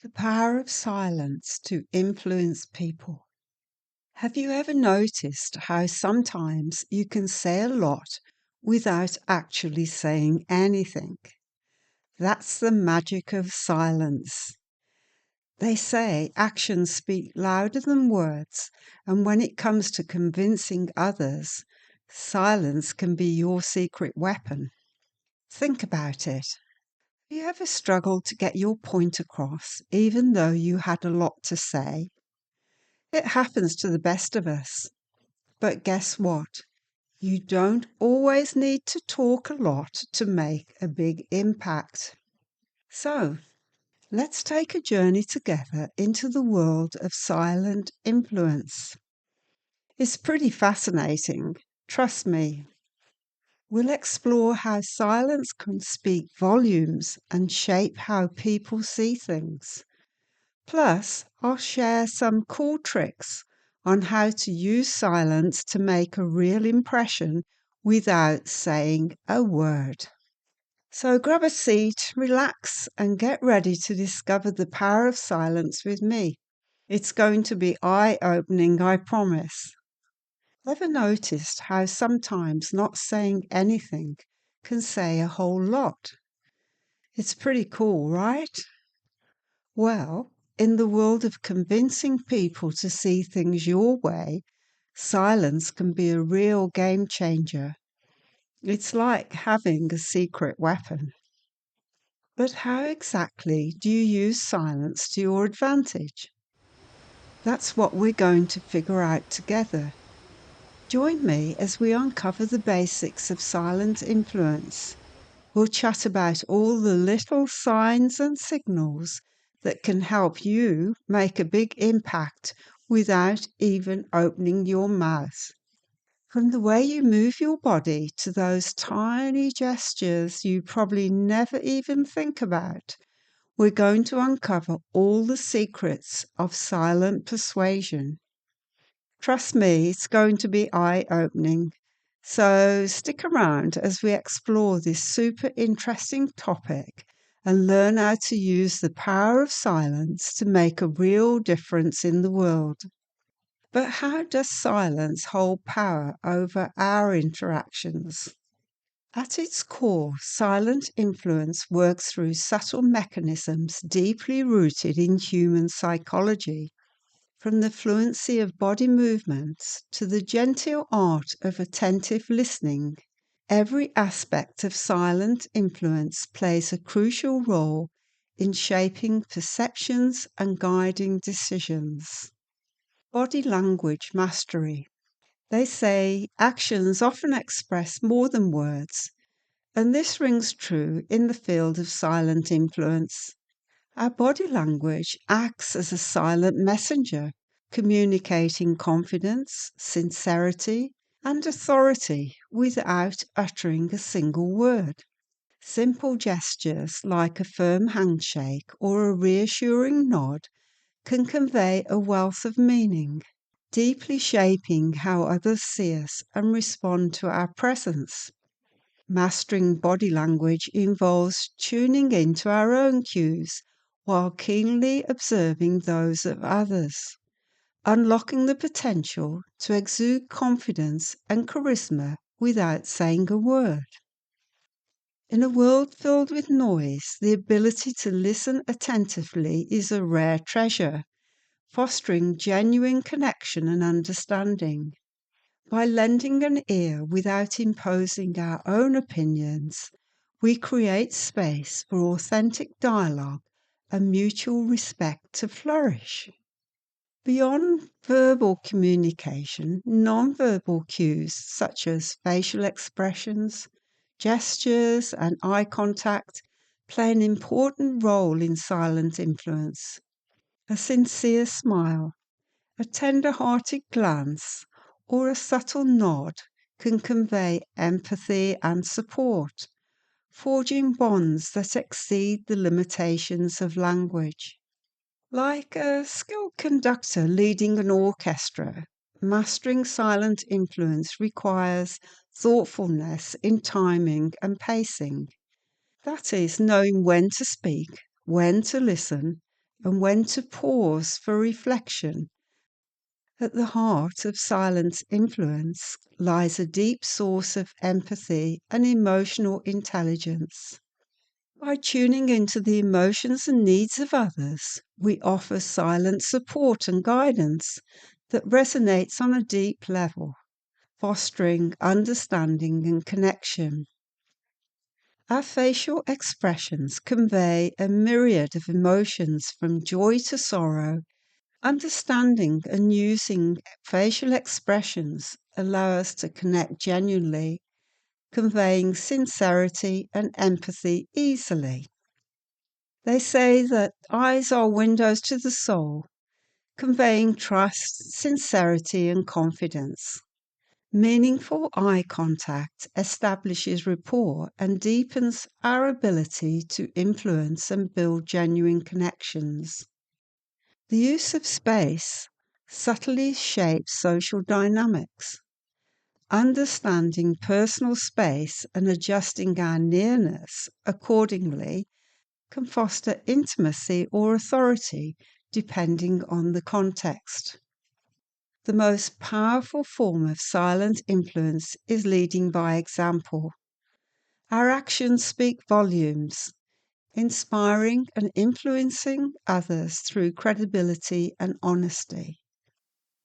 The power of silence to influence people. Have you ever noticed how sometimes you can say a lot without actually saying anything? That's the magic of silence. They say actions speak louder than words, and when it comes to convincing others, silence can be your secret weapon. Think about it. Have you ever struggled to get your point across, even though you had a lot to say? It happens to the best of us. But guess what? You don't always need to talk a lot to make a big impact. So, let's take a journey together into the world of silent influence. It's pretty fascinating, trust me. We'll explore how silence can speak volumes and shape how people see things. Plus, I'll share some cool tricks on how to use silence to make a real impression without saying a word. So grab a seat, relax, and get ready to discover the power of silence with me. It's going to be eye-opening, I promise. Ever noticed how sometimes not saying anything can say a whole lot? It's pretty cool, right? Well, in the world of convincing people to see things your way, silence can be a real game changer. It's like having a secret weapon. But how exactly do you use silence to your advantage? That's what we're going to figure out together. Join me as we uncover the basics of silent influence. We'll chat about all the little signs and signals that can help you make a big impact without even opening your mouth. From the way you move your body to those tiny gestures you probably never even think about, we're going to uncover all the secrets of silent persuasion. Trust me, it's going to be eye-opening. So stick around as we explore this super interesting topic and learn how to use the power of silence to make a real difference in the world. But how does silence hold power over our interactions? At its core, silent influence works through subtle mechanisms deeply rooted in human psychology. From the fluency of body movements to the genteel art of attentive listening, every aspect of silent influence plays a crucial role in shaping perceptions and guiding decisions. Body language mastery. They say actions often express more than words, and this rings true in the field of silent influence. Our body language acts as a silent messenger, communicating confidence, sincerity, and authority without uttering a single word. Simple gestures like a firm handshake or a reassuring nod can convey a wealth of meaning, deeply shaping how others see us and respond to our presence. Mastering body language involves tuning into our own cues while keenly observing those of others, unlocking the potential to exude confidence and charisma without saying a word. In a world filled with noise, the ability to listen attentively is a rare treasure, fostering genuine connection and understanding. By lending an ear without imposing our own opinions, we create space for authentic dialogue and mutual respect to flourish. Beyond verbal communication, nonverbal cues such as facial expressions, gestures, and eye contact play an important role in silent influence. A sincere smile, a tender-hearted glance, or a subtle nod can convey empathy and support, forging bonds that exceed the limitations of language. Like a skilled conductor leading an orchestra, mastering silent influence requires thoughtfulness in timing and pacing. That is, knowing when to speak, when to listen, and when to pause for reflection. At the heart of silent influence lies a deep source of empathy and emotional intelligence. By tuning into the emotions and needs of others, we offer silent support and guidance that resonates on a deep level, fostering understanding and connection. Our facial expressions convey a myriad of emotions from joy to sorrow. Understanding and using facial expressions allow us to connect genuinely, conveying sincerity and empathy easily. They say that eyes are windows to the soul, conveying trust, sincerity, and confidence. Meaningful eye contact establishes rapport and deepens our ability to influence and build genuine connections. The use of space subtly shapes social dynamics. Understanding personal space and adjusting our nearness accordingly can foster intimacy or authority depending on the context. The most powerful form of silent influence is leading by example. Our actions speak volumes, inspiring and influencing others through credibility and honesty.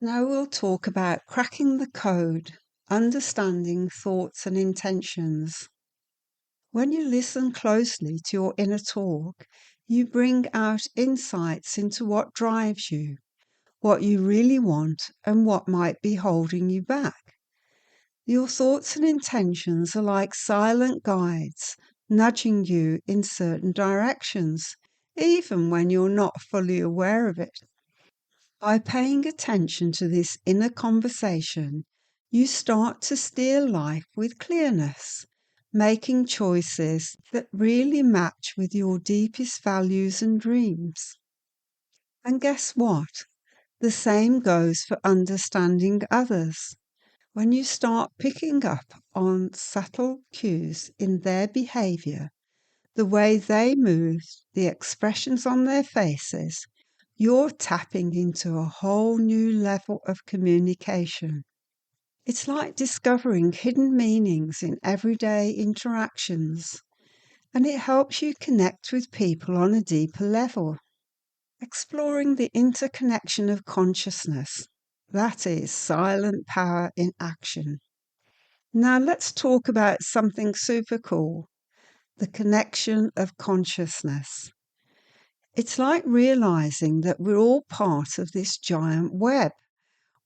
Now we'll talk about cracking the code, understanding thoughts and intentions. When you listen closely to your inner talk, you bring out insights into what drives you, what you really want, and what might be holding you back. Your thoughts and intentions are like silent guides, nudging you in certain directions, even when you're not fully aware of it. By paying attention to this inner conversation, you start to steer life with clearness, making choices that really match with your deepest values and dreams. And guess what? The same goes for understanding others. When you start picking up on subtle cues in their behavior, the way they move, the expressions on their faces, you're tapping into a whole new level of communication. It's like discovering hidden meanings in everyday interactions, and it helps you connect with people on a deeper level. Exploring the interconnection of consciousness. That is silent power in action. Now let's talk about something super cool, the connection of consciousness. It's like realizing that we're all part of this giant web,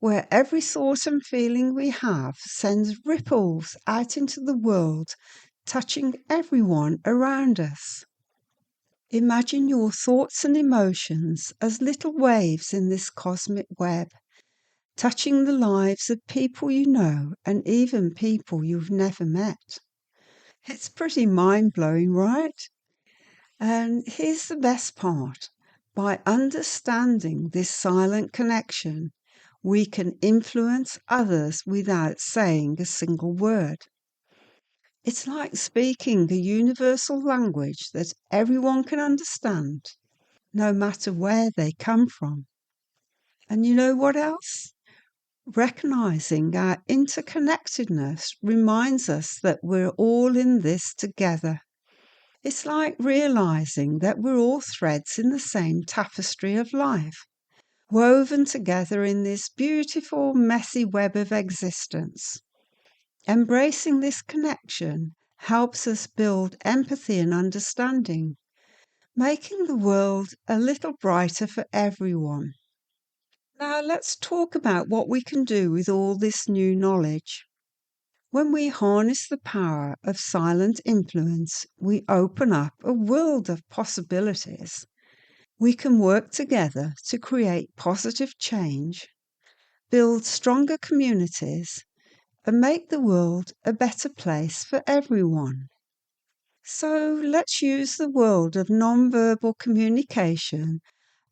where every thought and feeling we have sends ripples out into the world, touching everyone around us. Imagine your thoughts and emotions as little waves in this cosmic web, touching the lives of people you know and even people you've never met. It's pretty mind-blowing, right? And here's the best part. By understanding this silent connection, we can influence others without saying a single word. It's like speaking a universal language that everyone can understand, no matter where they come from. And you know what else? Recognizing our interconnectedness reminds us that we're all in this together. It's like realizing that we're all threads in the same tapestry of life, woven together in this beautiful, messy web of existence. Embracing this connection helps us build empathy and understanding, making the world a little brighter for everyone. Now let's talk about what we can do with all this new knowledge. When we harness the power of silent influence, we open up a world of possibilities. We can work together to create positive change, build stronger communities, and make the world a better place for everyone. So let's use the world of nonverbal communication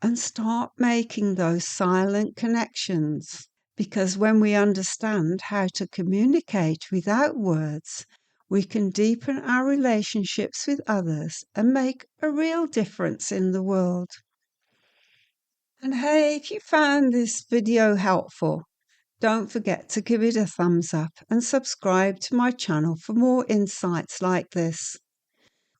and start making those silent connections. Because when we understand how to communicate without words, we can deepen our relationships with others and make a real difference in the world. And hey, if you found this video helpful, don't forget to give it a thumbs up and subscribe to my channel for more insights like this.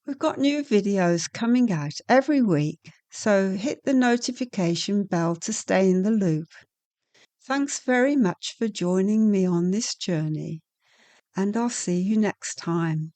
We've got new videos coming out every week, so hit the notification bell to stay in the loop. Thanks very much for joining me on this journey, and I'll see you next time.